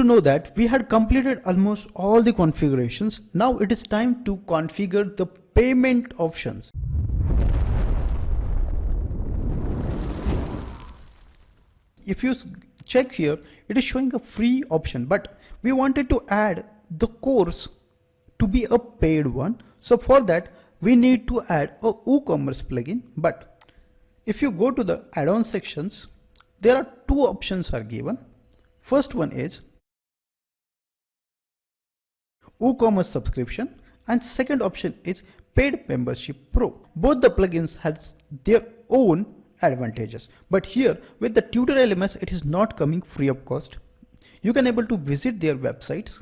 know that we had completed almost all the configurations. Now it is time to configure the payment options. If you check here, it is showing a free option, but we wanted to add the course to be a paid one. So for that, we need to add a WooCommerce plugin. But if you go to the add-on sections, there are two options are given. First one is WooCommerce subscription, and second option is paid membership pro. Both the plugins has their own advantages, but here with the Tutor LMS, it is not coming free of cost. You can able to visit their websites,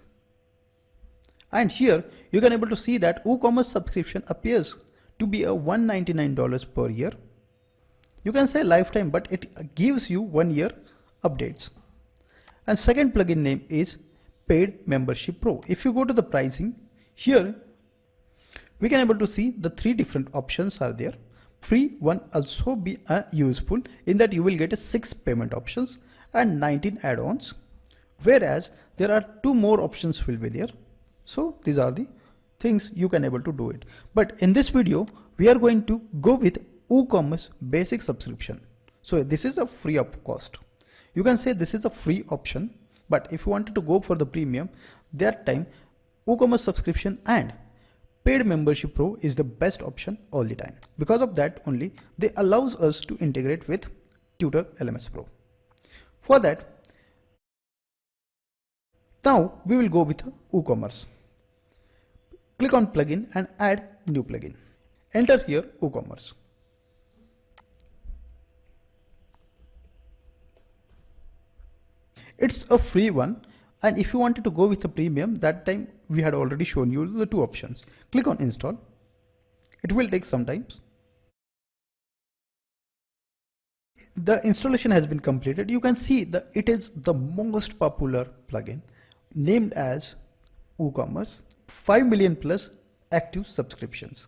and here you can able to see that WooCommerce subscription appears to be a $199 per year. You can say lifetime, but it gives you 1 year updates. And second plugin name is paid membership pro. If you go to the pricing, here we can able to see the three different options are there. Free one also be useful in that you will get a 6 payment options and 19 add-ons, whereas there are 2 more options will be there. So these are the things you can able to do it. But in this video, we are going to go with WooCommerce basic subscription. So this is a free of cost. You can say this is a free option, but if you wanted to go for the premium, that time WooCommerce subscription and paid membership pro is the best option all the time. Because of that only, they allows us to integrate with Tutor LMS Pro. For that, now we will go with WooCommerce. Click on plugin and add new plugin. Enter here WooCommerce. It's a free one, and if you wanted to go with the premium, that time we had already shown you the 2 options. Click on install. It will take some time. The installation has been completed. You can see that it is the most popular plugin named as WooCommerce, 5 million plus active subscriptions.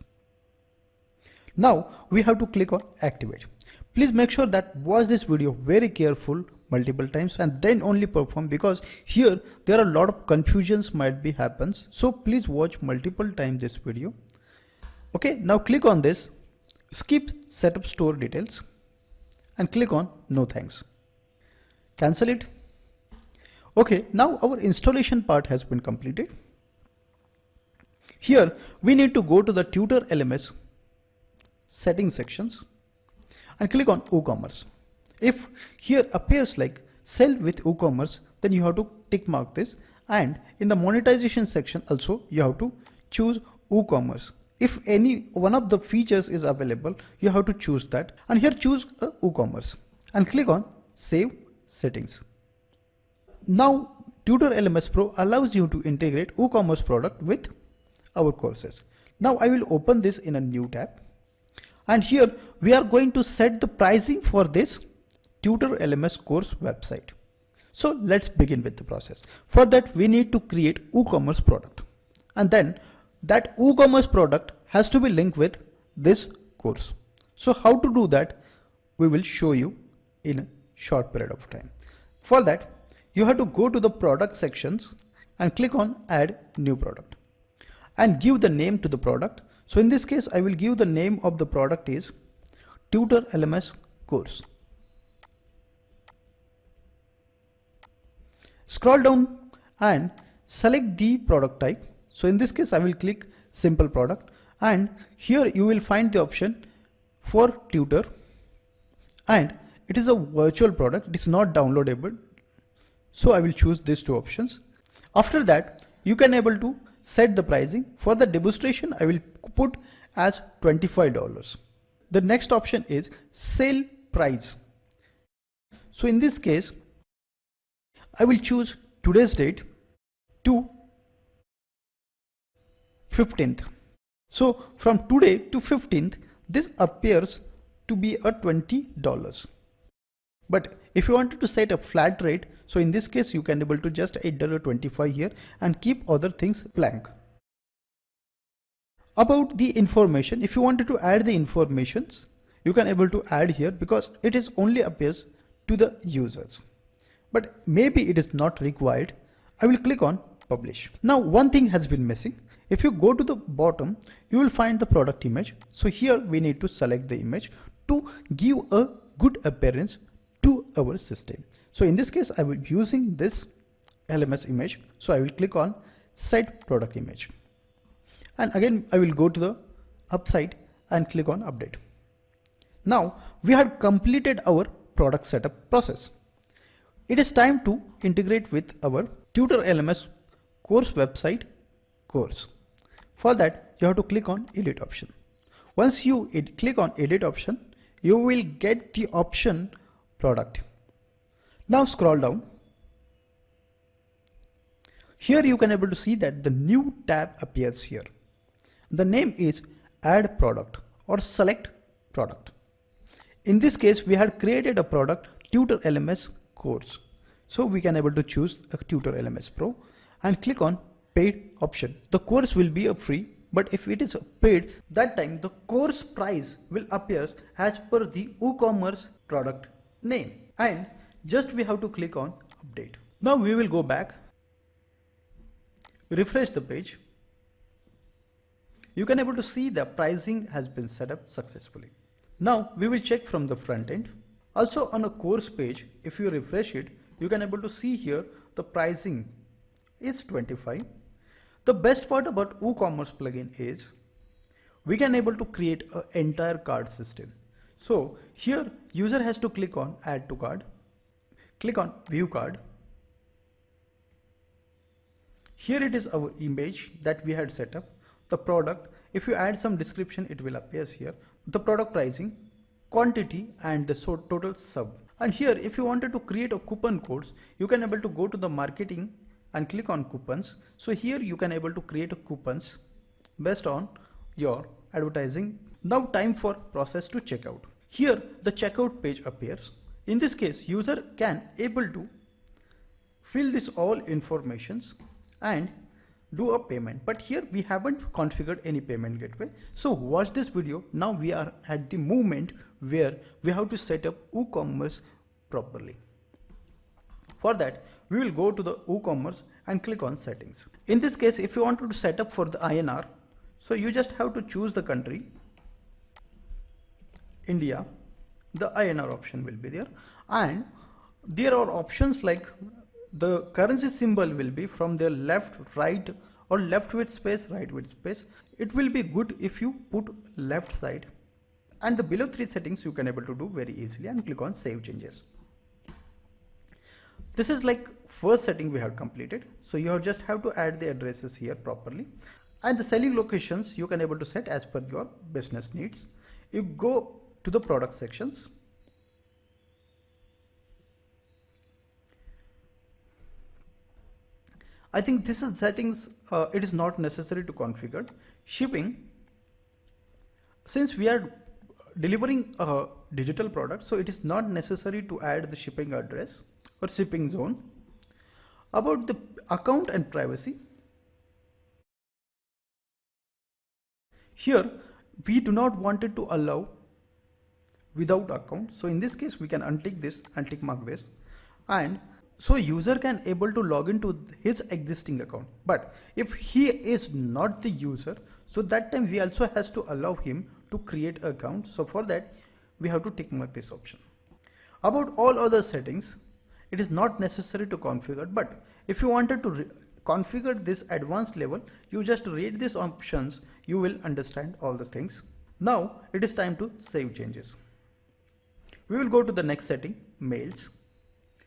Now we have to click on activate. Please make sure that watch this video very careful multiple times and then only perform, because here there are a lot of confusions might be happens. So please watch multiple times this video. Okay, now click on this, skip setup store details and click on no thanks. Cancel it. Okay, now our installation part has been completed. Here we need to go to the Tutor LMS setting sections and click on WooCommerce. If here appears like sell with WooCommerce, then you have to tick mark this, and in the monetization section also you have to choose WooCommerce. If any one of the features is available, you have to choose that, and here choose a WooCommerce and click on save settings. Now Tutor LMS Pro allows you to integrate WooCommerce product with our courses. Now I will open this in a new tab, and here we are going to set the pricing for this Tutor LMS course website. So let's begin with the process. For that, we need to create WooCommerce product, and then that WooCommerce product has to be linked with this course. So how to do that, we will show you in a short period of time. For that, you have to go to the product sections and click on add new product and give the name to the product. So in this case, I will give the name of the product is Tutor LMS course. Scroll down and select the product type. So in this case, I will click simple product, and here you will find the option for tutor, and it is a virtual product. It is not downloadable. So I will choose these 2 options. After that, you can able to set the pricing. For the demonstration, I will put as $25. The next option is sale price. So in this case, I will choose today's date to 15th. So from today to 15th, this appears to be a $20. But if you wanted to set a flat rate, so in this case you can able to just $8.25 here and keep other things blank. About the information, if you wanted to add the informations, you can able to add here, because it is only appears to the users. But maybe it is not required. I will click on publish. Now one thing has been missing. If you go to the bottom, you will find the product image. So here we need to select the image to give a good appearance to our system. So in this case, I will be using this LMS image. So I will click on set product image. And again, I will go to the upside and click on update. Now we have completed our product setup process. It is time to integrate with our Tutor LMS course website course. For that, you have to click on edit option. Once you click on edit option, you will get the option product. Now scroll down. Here you can able to see that the new tab appears here. The name is add product or select product. In this case, we had created a product Tutor LMS course. So we can able to choose a Tutor LMS Pro and click on paid option. The course will be a free, but if it is paid, that time the course price will appear as per the WooCommerce product name, and just we have to click on update. Now we will go back, refresh the page. You can able to see the pricing has been set up successfully. Now we will check from the front end. Also on a course page, if you refresh it, you can able to see here the pricing is 25. The best part about WooCommerce plugin is we can able to create an entire card system. So here user has to click on add to cart, click on view card. Here it is our image that we had set up, the product. If you add some description, it will appear here, the product pricing, quantity, and the total sub. And here if you wanted to create a coupon codes, you can able to go to the marketing and click on coupons. So here you can able to create a coupons based on your advertising. Now time for process to checkout. Here the checkout page appears. In this case, user can able to fill this all informations and do a payment, but here we haven't configured any payment gateway. So watch this video. Now we are at the moment where we have to set up WooCommerce properly. For that, we will go to the WooCommerce and click on settings. In this case, if you want to set up for the INR, so you just have to choose the country, India. The INR option will be there, and there are options like the currency symbol will be from the left, right, or left with space, right with space. It will be good if you put left side, and the below 3 settings you can able to do very easily and click on save changes. This is like first setting we have completed. So you just have to add the addresses here properly, and the selling locations you can able to set as per your business needs. You go to the product sections. I think this is settings, it is not necessary to configure. Shipping, since we are delivering a digital product, so it is not necessary to add the shipping address or shipping zone. About the account and privacy, here we do not want it to allow without account. So in this case, we can untick this and tick mark this, and so user can able to log into his existing account. But if he is not the user, so that time we also has to allow him to create an account. So for that, we have to tick mark this option. About all other settings, it is not necessary to configure, but if you wanted to configure this advanced level, you just read these options, you will understand all the things. Now it is time to save changes. We will go to the next setting, mails.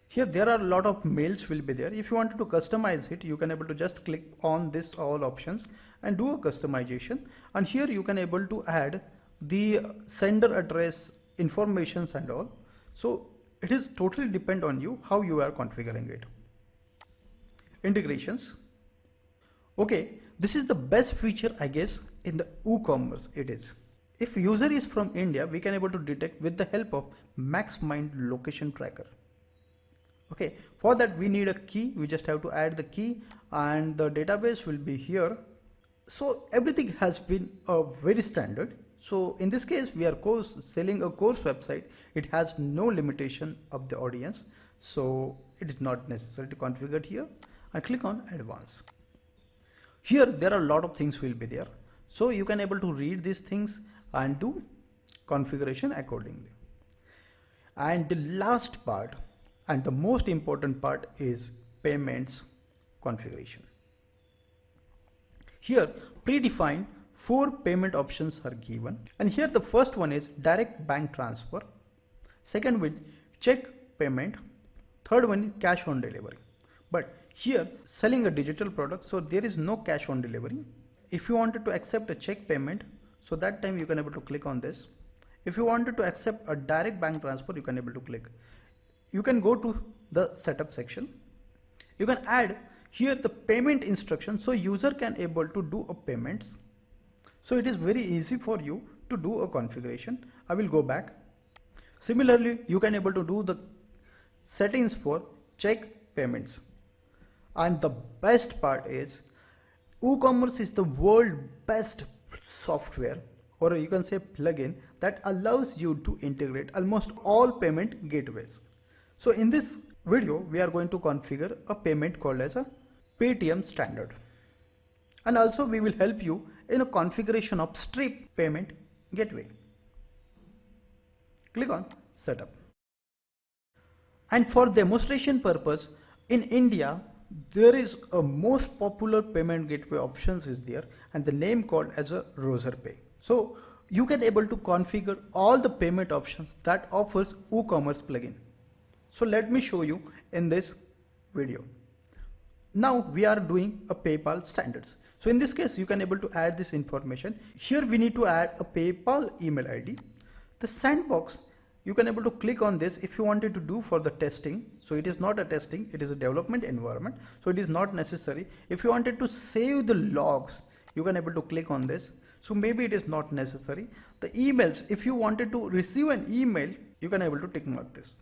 Here there are a lot of mails will be there. If you wanted to customize it, you can able to just click on this all options and do a customization, and here you can able to add the sender address informations and all. So it is totally depend on you how you are configuring it. Integrations. Okay, this is the best feature I guess in the WooCommerce. It is, if user is from India, we can able to detect with the help of MaxMind location tracker. Okay, for that we need a key. We just have to add the key, and the database will be here. So everything has been very standard. So in this case, we are selling a course website. It has no limitation of the audience, so it is not necessary to configure here. and click on advanced. Here there are a lot of things will be there, so you can able to read these things and do configuration accordingly. And the last part and the most important part is payments configuration. Here predefined 4 payment options are given, and here the first one is direct bank transfer, second one check payment, third one cash on delivery. But here selling a digital product, so there is no cash on delivery. If you wanted to accept a check payment, so that time you can able to click on this. If you wanted to accept a direct bank transfer, you can able to click. You can go to the setup section. You can add here the payment instruction, so user can able to do a payments. So it is very easy for you to do a configuration. I will go back. Similarly, you can able to do the settings for check payments. And the best part is WooCommerce is the world best software, or you can say plugin, that allows you to integrate almost all payment gateways. So in this video, we are going to configure a payment called as a Paytm standard. And also we will help you in a configuration of Stripe payment gateway. Click on setup. And for demonstration purpose, in India, there is a most popular payment gateway options is there, and the name called as a Razorpay. So you can able to configure all the payment options that offers WooCommerce plugin. So let me show you in this video. Now we are doing a PayPal standards. So in this case, you can able to add this information. Here we need to add a PayPal email ID. The sandbox, you can able to click on this if you wanted to do for the testing. So it is not a testing, it is a development environment. So it is not necessary. If you wanted to save the logs, you can able to click on this. So maybe it is not necessary. The emails, if you wanted to receive an email, you can able to tick mark this.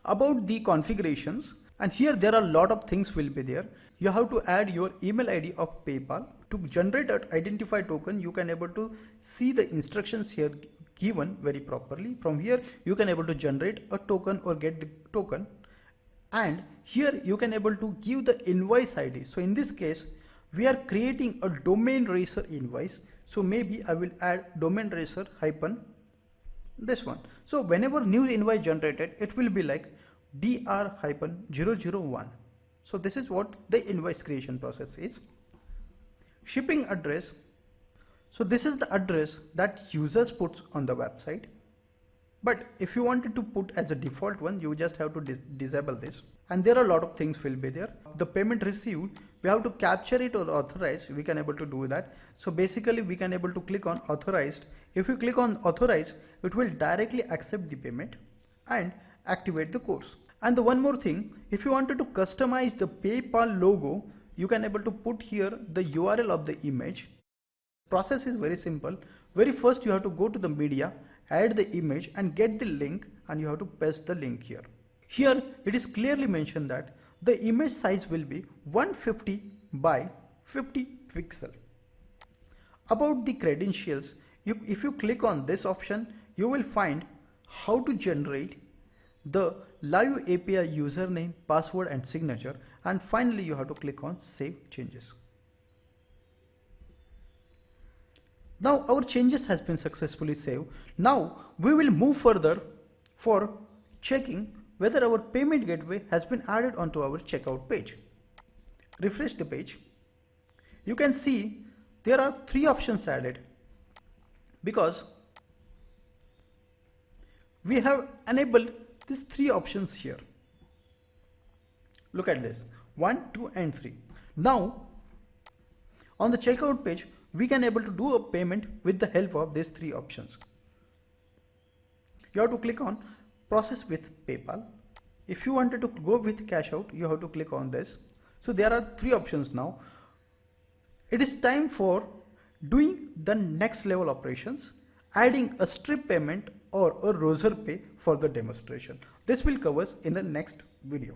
About the configurations, and here there are a lot of things will be there. You have to add your email ID of PayPal. To generate an identify token, you can able to see the instructions here given very properly. From here you can able to generate a token or get the token, and here you can able to give the invoice ID. So in this case we are creating a domain racer invoice, so maybe I will add domain racer hyphen this one. So whenever new invoice generated, it will be like dr-001. So this is what the invoice creation process is. Shipping address, so this is the address that users puts on the website, but if you wanted to put as a default one, you just have to disable this. And there are a lot of things will be there. The payment received, we have to capture it or authorize, we can able to do that. So basically we can able to click on authorized. If you click on authorize, it will directly accept the payment and activate the course. And the one more thing, if you wanted to customize the PayPal logo, you can able to put here the URL of the image. Process is very simple. Very first you have to go to the media, add the image and get the link, and you have to paste the link here. Here it is clearly mentioned that the image size will be 150 by 50 pixel. About the credentials, if you click on this option, you will find how to generate the live API username, password and signature, and finally you have to click on save changes. Now our changes has been successfully saved. Now we will move further for checking whether our payment gateway has been added onto our checkout page. Refresh the page. You can see there are 3 options added because we have enabled these 3 options here. Look at this, 1, 2 and 3. Now on the checkout page, we can able to do a payment with the help of these 3 options. You have to click on process with PayPal. If you wanted to go with cash out, you have to click on this. So there are 3 options now. It is time for doing the next level operations, adding a Stripe payment or a Razorpay for the demonstration. This will cover in the next video.